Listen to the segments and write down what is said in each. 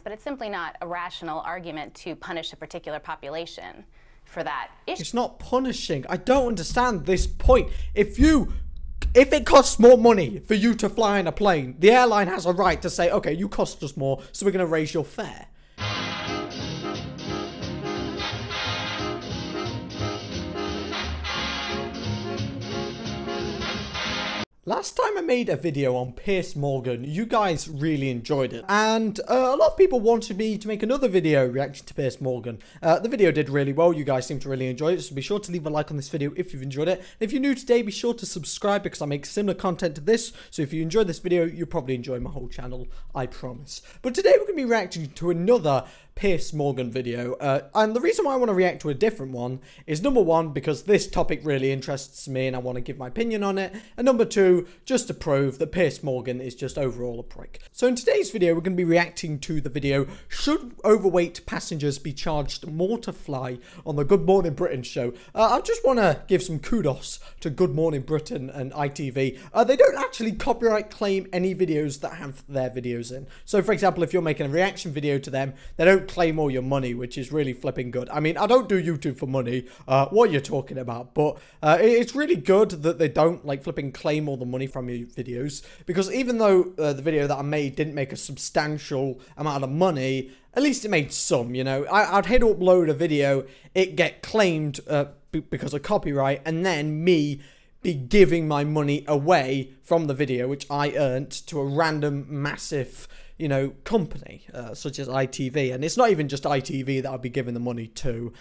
But it's simply not a rational argument to punish a particular population for that issue. It's not punishing. I don't understand this point. If it costs more money for you to fly in a plane, the airline has a right to say, okay, you cost us more, so we're going to raise your fare. Last time I made a video on Piers Morgan, you guys really enjoyed it. And a lot of people wanted me to make another video reacting to Piers Morgan. The video did really well. You guys seem to really enjoy it. So be sure to leave a like on this video if you've enjoyed it. And if you're new today, be sure to subscribe because I make similar content to this. So if you enjoyed this video, you'll probably enjoy my whole channel, I promise. But today we're going to be reacting to another Piers Morgan video, and the reason why I want to react to a different one is number one, because this topic really interests me and I want to give my opinion on it, and number two, just to prove that Piers Morgan is just overall a prick. So in today's video, we're going to be reacting to the video, should overweight passengers be charged more to fly on the Good Morning Britain show? I just want to give some kudos to Good Morning Britain and ITV. They don't actually copyright claim any videos that have their videos in. So for example, if you're making a reaction video to them, they don't claim all your money, which is really flipping good. I mean, I don't do YouTube for money, what you're talking about, but it's really good that they don't like flipping claim all the money from your videos, because even though the video that I made didn't make a substantial amount of money, at least it made some, you know. I'd hit upload a video, it get claimed because of copyright, and then me be giving my money away from the video, which I earned, to a random massive, you know, company such as ITV. And it's not even just ITV that I'll be giving the money to.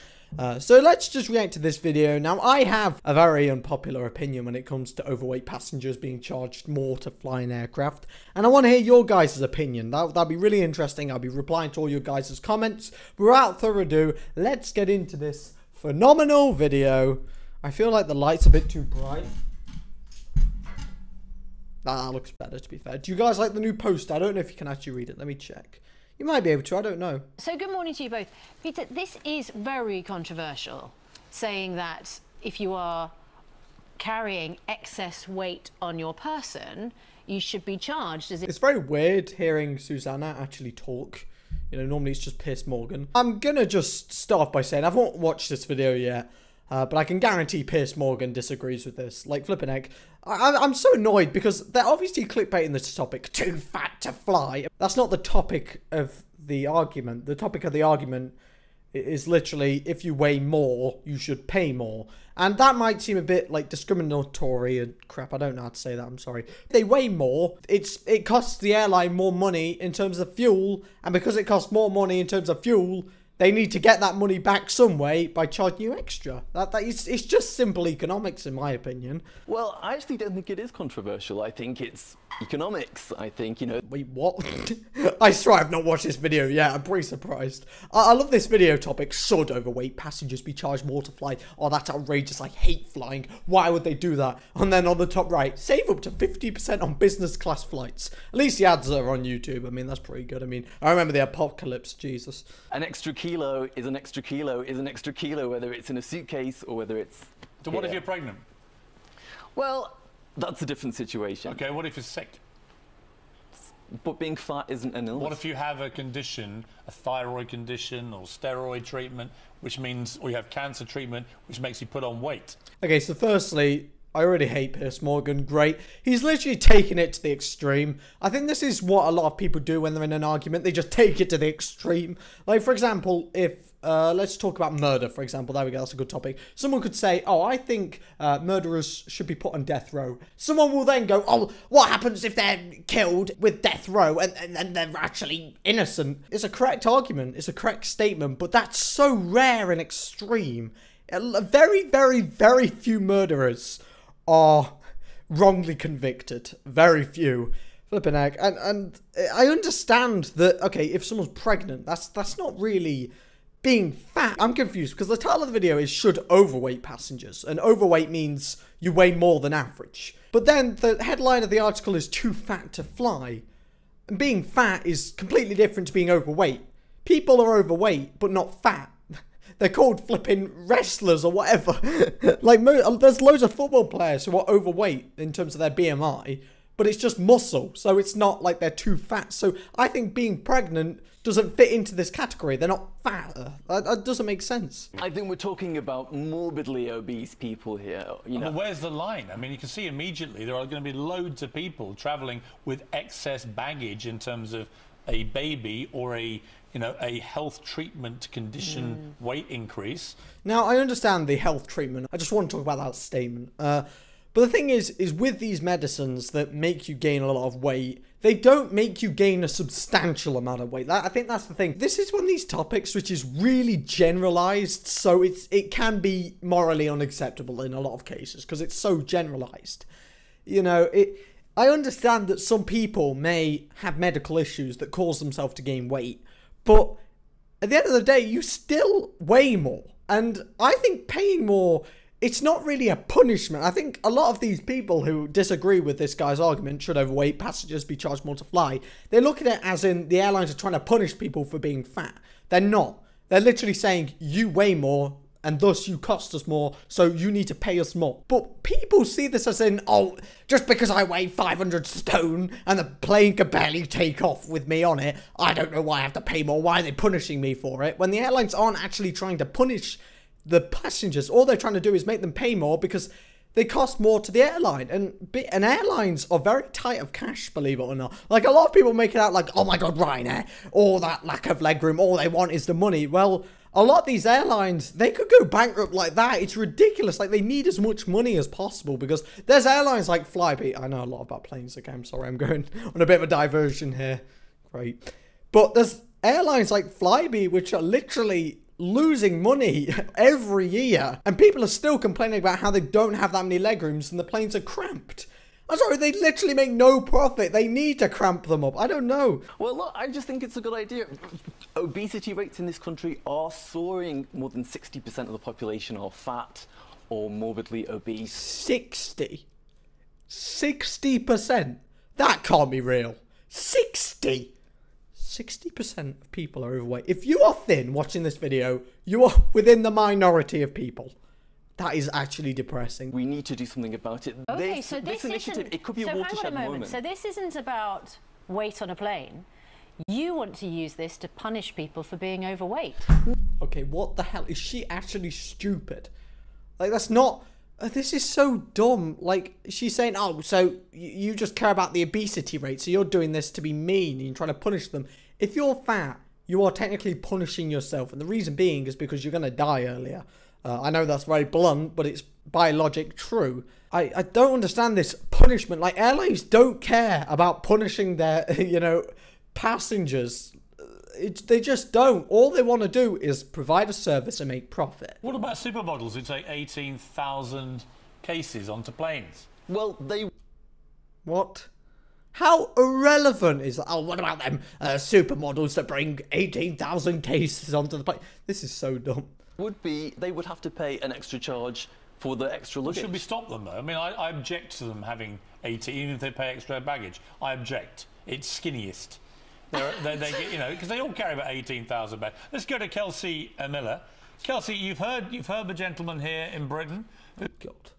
So let's just react to this video. Now, I have a very unpopular opinion when it comes to overweight passengers being charged more to fly an aircraft, and I want to hear your guys' opinion. That'll be really interesting. I'll be replying to all your guys' comments. But without further ado, let's get into this phenomenal video. I feel like the light's a bit too bright. That looks better, to be fair. Do you guys like the new poster? I don't know if you can actually read it. Let me check. You might be able to, I don't know. So good morning to you both. Peter, this is very controversial, saying that if you are carrying excess weight on your person, you should be charged as if... It's very weird hearing Susanna actually talk. You know, normally it's just Piers Morgan. I'm gonna just start off by saying I've not watched this video yet. But I can guarantee Piers Morgan disagrees with this. Like, flipping heck. I'm so annoyed because they're obviously clickbaiting this topic. Too fat to fly. That's not the topic of the argument. The topic of the argument is literally, if you weigh more, you should pay more. And that might seem a bit, like, discriminatory and crap. I don't know how to say that. I'm sorry. If they weigh more, it costs the airline more money in terms of fuel. And because it costs more money in terms of fuel, they need to get that money back some way by charging you extra. It's just simple economics, in my opinion. Well, I actually don't think it is controversial. I think it's economics. I think, you know... Wait, what? I swear I've not watched this video yet. I'm pretty surprised. I love this video topic. Should overweight passengers be charged more to fly? Oh, that's outrageous. I hate flying. Why would they do that? And then on the top right, save up to 50% on business class flights. At least the ads are on YouTube. I mean, that's pretty good. I mean, I remember the apocalypse. Jesus. An extra kilo is an extra kilo is an extra kilo, whether it's in a suitcase or whether it's... So what if you're pregnant? Well, that's a different situation. Okay, what if you're sick? But being fat isn't an illness. What if you have a condition, a thyroid condition or steroid treatment, which means, or you have cancer treatment, which makes you put on weight? Okay, so firstly, I already hate Piers Morgan. Great. He's literally taking it to the extreme. I think this is what a lot of people do when they're in an argument. They just take it to the extreme. Like, for example, if... let's talk about murder, for example. There we go. That's a good topic. Someone could say, oh, I think murderers should be put on death row. Someone will then go, oh, what happens if they're killed with death row and they're actually innocent? It's a correct argument. It's a correct statement. But that's so rare and extreme. Very, very, very few murderers are wrongly convicted. Very few. Flipping heck. And I understand that, okay, if someone's pregnant, that's not really... being fat. I'm confused because the title of the video is should overweight passengers, and overweight means you weigh more than average. But then the headline of the article is too fat to fly, and being fat is completely different to being overweight. People are overweight but not fat. They're called flipping wrestlers or whatever. Like, there's loads of football players who are overweight in terms of their BMI, but it's just muscle. So it's not like they're too fat. So I think being pregnant doesn't fit into this category. They're not fat. That doesn't make sense. I think we're talking about morbidly obese people here. You know, Well, where's the line? I mean, you can see immediately there are going to be loads of people travelling with excess baggage in terms of a baby or a health treatment condition weight increase. Now, I understand the health treatment. I just want to talk about that statement. But the thing is with these medicines that make you gain a lot of weight, they don't make you gain a substantial amount of weight. I think that's the thing. This is one of these topics which is really generalized, so it can be morally unacceptable in a lot of cases because it's so generalized. You know, I understand that some people may have medical issues that cause themselves to gain weight, but at the end of the day, you still weigh more. And I think paying more, it's not really a punishment. I think a lot of these people who disagree with this guy's argument, should overweight passengers be charged more to fly, they look at it as in the airlines are trying to punish people for being fat. They're not. They're literally saying you weigh more and thus you cost us more, so you need to pay us more. But people see this as in, oh, just because I weigh 500 stone and the plane can barely take off with me on it, I don't know why I have to pay more. Why are they punishing me for it? When the airlines aren't actually trying to punish the passengers, all they're trying to do is make them pay more because they cost more to the airline. And airlines are very tight of cash, believe it or not. Like, a lot of people make it out like, oh my god, Ryanair, all that lack of legroom, all they want is the money. Well, a lot of these airlines, they could go bankrupt like that. It's ridiculous. Like, they need as much money as possible because there's airlines like Flybe. I know a lot about planes, okay, I'm sorry, I'm going on a bit of a diversion here. Great. But there's airlines like Flybe which are literally losing money every year, and people are still complaining about how they don't have that many legrooms and the planes are cramped. I'm sorry, they literally make no profit. They need to cramp them up. I don't know. Well, look, I just think it's a good idea. Obesity rates in this country are soaring. More than 60% of the population are fat or morbidly obese. 60%? That can't be real. 60% of people are overweight. If you are thin watching this video, you are within the minority of people. That is actually depressing. We need to do something about it. Okay, so this initiative, it could be a watershed moment. So this isn't about weight on a plane. You want to use this to punish people for being overweight. Okay, what the hell? Is she actually stupid? Like, that's not... this is so dumb. Like, she's saying, oh, so you just care about the obesity rate, so you're doing this to be mean and you're trying to punish them. If you're fat, you are technically punishing yourself, and the reason being is because you're going to die earlier. I know that's very blunt, but it's by logic true. I don't understand this punishment. Like, airlines don't care about punishing their, passengers. They just don't. All they want to do is provide a service and make profit. What about supermodels who take 18,000 cases onto planes? Well, they... What? How irrelevant is that? Oh, what about them supermodels that bring 18,000 cases onto the plane? This is so dumb. They would have to pay an extra charge for the extra luggage. Should we stop them, though? I mean, I object to them having 18, even if they pay extra baggage. I object. It's skinniest. They get, because they all carry about 18,000 bags. Let's go to Kelsey Miller. Kelsey, you've heard the gentleman here in Britain. God,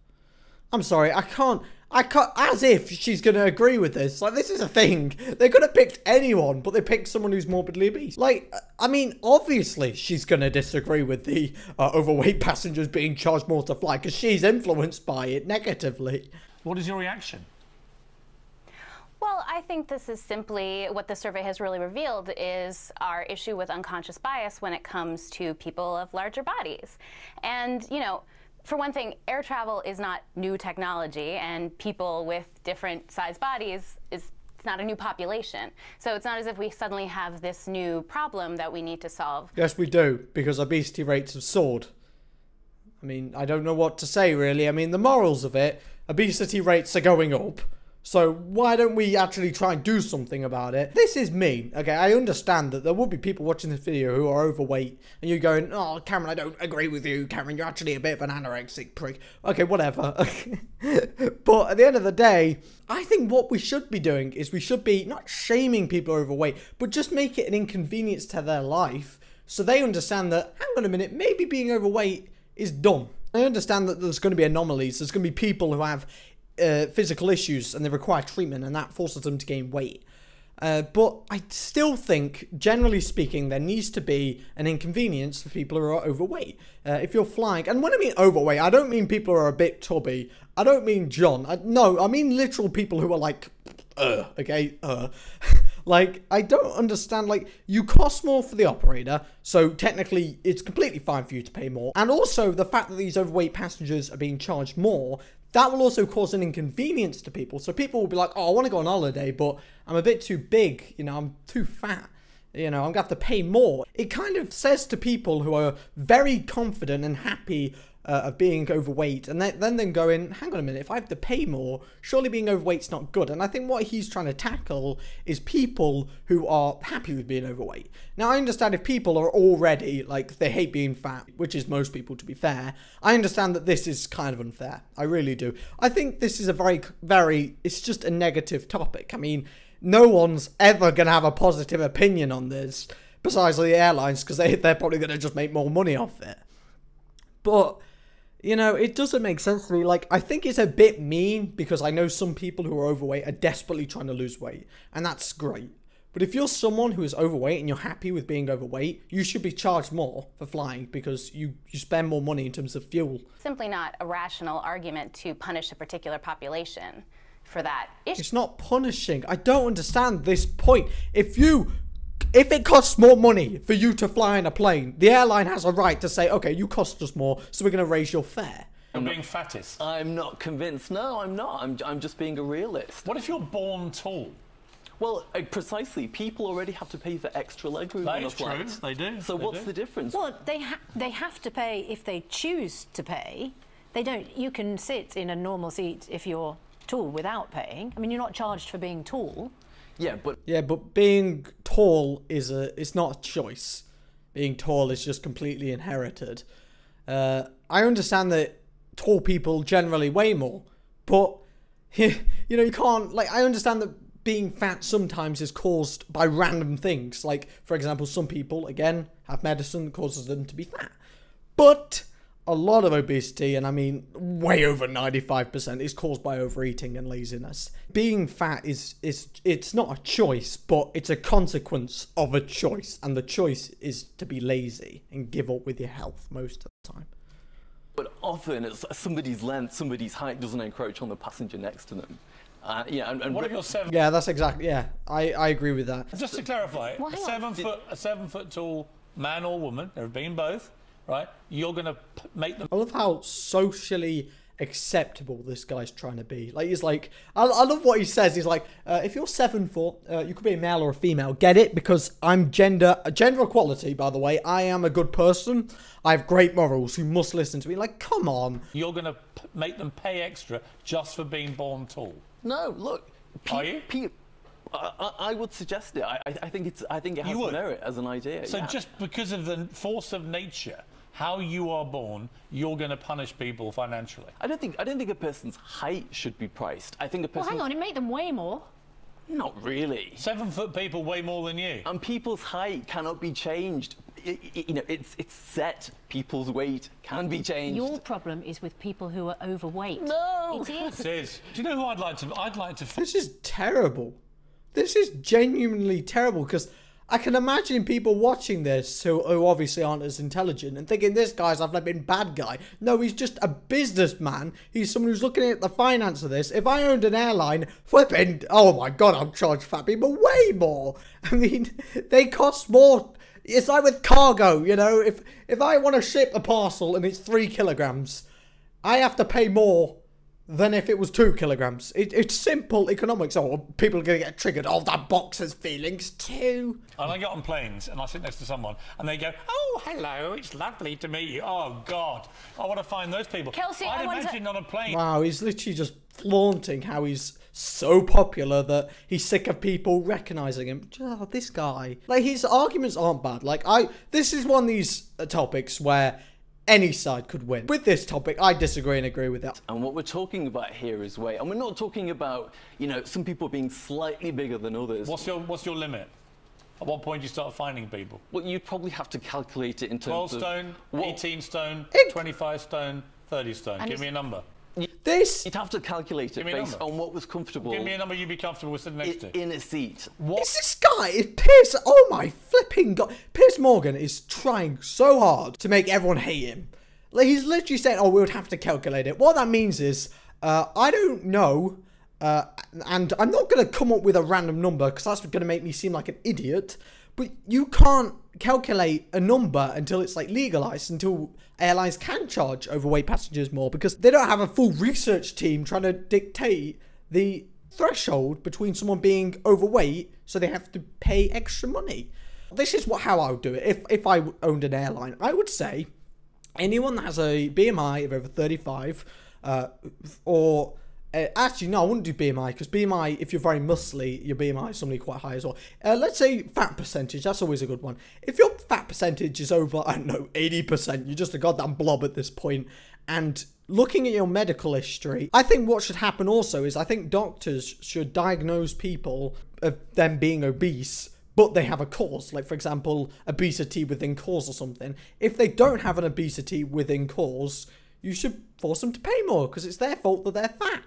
I'm sorry, I can't. As if she's going to agree with this. Like, this is a thing. They could have picked anyone, but they picked someone who's morbidly obese. Like, I mean, obviously she's going to disagree with the overweight passengers being charged more to fly because she's influenced by it negatively. What is your reaction? Well, I think this is simply what the survey has really revealed is our issue with unconscious bias when it comes to people of larger bodies. And, for one thing, air travel is not new technology, and people with different sized bodies it's not a new population. So it's not as if we suddenly have this new problem that we need to solve. Yes, we do, because obesity rates have soared. I mean, I don't know what to say, really. I mean, the morals of it, obesity rates are going up. So why don't we actually try and do something about it? This is me, okay? I understand that there will be people watching this video who are overweight, and you're going, oh, Cameron, I don't agree with you. Cameron, you're actually a bit of an anorexic prick. Okay, whatever. But at the end of the day, I think what we should be doing is we should be not shaming people who are overweight, but just make it an inconvenience to their life so they understand that, hang on a minute, maybe being overweight is dumb. I understand that there's going to be anomalies. There's going to be people who have physical issues and they require treatment, and that forces them to gain weight. But I still think, generally speaking, there needs to be an inconvenience for people who are overweight. If you're flying, and when I mean overweight, I don't mean people who are a bit tubby. I don't mean John. No, I mean literal people who are like, Like, I don't understand, like, you cost more for the operator, so technically it's completely fine for you to pay more. And also, the fact that these overweight passengers are being charged more, that will also cause an inconvenience to people. So people will be like, oh, I want to go on holiday, but I'm a bit too big, you know, I'm too fat. You know, I'm going to have to pay more. It kind of says to people who are very confident and happy of being overweight, and then going, hang on a minute, if I have to pay more, surely being overweight's not good. And I think what he's trying to tackle is people who are happy with being overweight. Now, I understand if people are already, like, they hate being fat, which is most people, to be fair, I understand that this is kind of unfair. I really do. I think this is a very, it's just a negative topic. I mean, no one's ever going to have a positive opinion on this, besides the airlines, because they're probably going to just make more money off it. But, you know, it doesn't make sense to me. Like, I think it's a bit mean, because I know some people who are overweight are desperately trying to lose weight, and that's great. But if you're someone who is overweight and you're happy with being overweight, you should be charged more for flying, because you spend more money in terms of fuel. Simply not a rational argument to punish a particular population for that issue. It's not punishing. I don't understand this point. If it costs more money for you to fly in a plane, the airline has a right to say, okay, you cost us more, so we're going to raise your fare. You're being fattest. I'm not convinced. No, I'm not. I'm just being a realist. What if you're born tall? Well, precisely. People already have to pay for extra legroom on a flight. That's true. They do. So what's the difference? Well, they have to pay if they choose to pay. They don't. You can sit in a normal seat if you're tall without paying. I mean, you're not charged for being tall. Yeah, but being tall it's not a choice. Being tall is just completely inherited. I understand that tall people generally weigh more, but you know, you can't, like, I understand that being fat sometimes is caused by random things. Like, for example, some people, again, have medicine that causes them to be fat. But a lot of obesity, and I mean way over 95%, is caused by overeating and laziness. Being fat it's not a choice, but it's a consequence of a choice, and the choice is to be lazy and give up with your health most of the time. But often it's somebody's length, somebody's height doesn't encroach on the passenger next to them. Yeah, and what if you're 7? Yeah, that's exactly. Yeah, I agree with that. Just to clarify, well, a 7 foot tall man or woman, there have been both, right? You're going to make them... I love how socially acceptable this guy's trying to be. Like, he's like... I love what he says. He's like, if you're 7 foot, you could be a male or a female. Get it? Because I'm gender equality, by the way. I am a good person. I have great morals. You must listen to me. Like, come on. You're going to make them pay extra just for being born tall. No, look... Are you? I would suggest it. I think it has merit as an idea. So yeah. just because of the force of nature, how you are born, you're going to punish people financially. I don't think a person's height should be priced. I think a person. Well, hang on, it made them weigh more. Not really. 7 foot people weigh more than you. And people's height cannot be changed. You know, it's set. People's weight can be changed. Your problem is with people who are overweight. No, it is. It is. Do you know who I'd like to? This is terrible. This is genuinely terrible, because I can imagine people watching this who obviously aren't as intelligent and thinking, this guy's a flipping bad guy. No, he's just a businessman. He's someone who's looking at the finance of this. If I owned an airline, flipping, oh my God, I'd charge fat people way more. I mean, they cost more. It's like with cargo, you know, if I want to ship a parcel and it's 3 kilograms, I have to pay more than if it was 2 kilograms. It's simple economics. Oh, people are going to get triggered. Oh, that box has feelings too. And I get on planes and I sit next to someone and they go, oh, hello, it's lovely to meet you. Oh, God, I want to find those people. Kelsey, I'd imagine on a plane. Wow, he's literally just flaunting how he's so popular that he's sick of people recognising him. Oh, this guy. Like, his arguments aren't bad. Like, this is one of these topics where any side could win. With this topic, I disagree and agree with that. And what we're talking about here is weight. And we're not talking about, you know, some people being slightly bigger than others. What's your limit? At what point do you start finding people? Well, you'd probably have to calculate it in terms 12 stone, 18 stone, 25 stone, 30 stone. Give me a number. You'd have to calculate it me a based number. on what was comfortable Give me a number you'd be comfortable with sitting next to. in a seat. What? Is this guy, is Piers, oh my flipping god, Piers Morgan is trying so hard to make everyone hate him. Like, he's literally saying, oh, we would have to calculate it. What that means is, I don't know, and I'm not going to come up with a random number because that's going to make me seem like an idiot, but you can't calculate a number until it's like legalized, until airlines can charge overweight passengers more, because they don't have a full research team trying to dictate the threshold between someone being overweight, so they have to pay extra money. This is how I would do it. If I owned an airline, I would say anyone that has a BMI of over 35, or actually no, I wouldn't do BMI, because BMI, if you're very muscly, your BMI is somebly quite high as well. Let's say fat percentage, that's always a good one. If your fat percentage is over, I don't know, 80%, you're just a goddamn blob at this point. And looking at your medical history, I think what should happen also is I think doctors should diagnose people of them being obese, but they have a cause, like for example, obesity within cause or something. If they don't have an obesity within cause, you should force them to pay more because it's their fault that they're fat.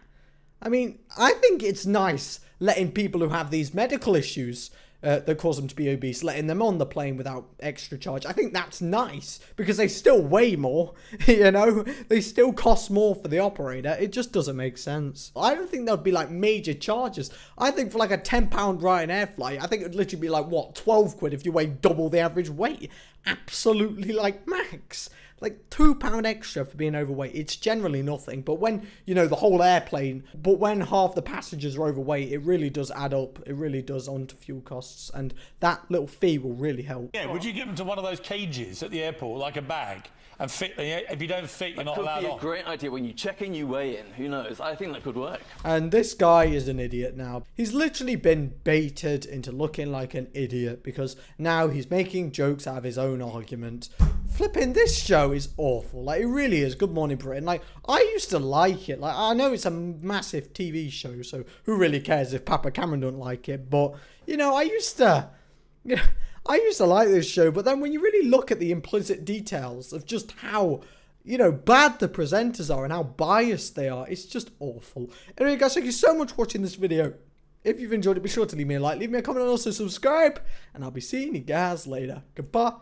I mean, I think it's nice letting people who have these medical issues that cause them to be obese, letting them on the plane without extra charge. I think that's nice because they still weigh more, you know? They still cost more for the operator. It just doesn't make sense. I don't think there'd be like major charges. I think for like a £10 Ryanair flight, I think it would literally be like, what, 12 quid if you weigh double the average weight. Absolutely like max. Like £2 extra for being overweight. It's generally nothing, but when, you know, the whole airplane, but when half the passengers are overweight, it really does add up. It really does onto fuel costs, and that little fee will really help. Yeah, would you give them to one of those cages at the airport, like a bag, and fit? If you don't fit, you're not allowed on. That could be a great idea. When you check in, you weigh in. Who knows? I think that could work. And this guy is an idiot now. He's literally been baited into looking like an idiot because now he's making jokes out of his own argument. Flipping this show is awful. Like, it really is. Good Morning Britain. Like, I used to like it. Like, I know it's a massive TV show, so who really cares if Papa Cameron don't like it? But, you know, I used to like this show, but then when you really look at the implicit details of just how, you know, bad the presenters are and how biased they are, it's just awful. Anyway, guys, thank you so much for watching this video. If you've enjoyed it, be sure to leave me a like, leave me a comment, and also subscribe. And I'll be seeing you guys later. Goodbye.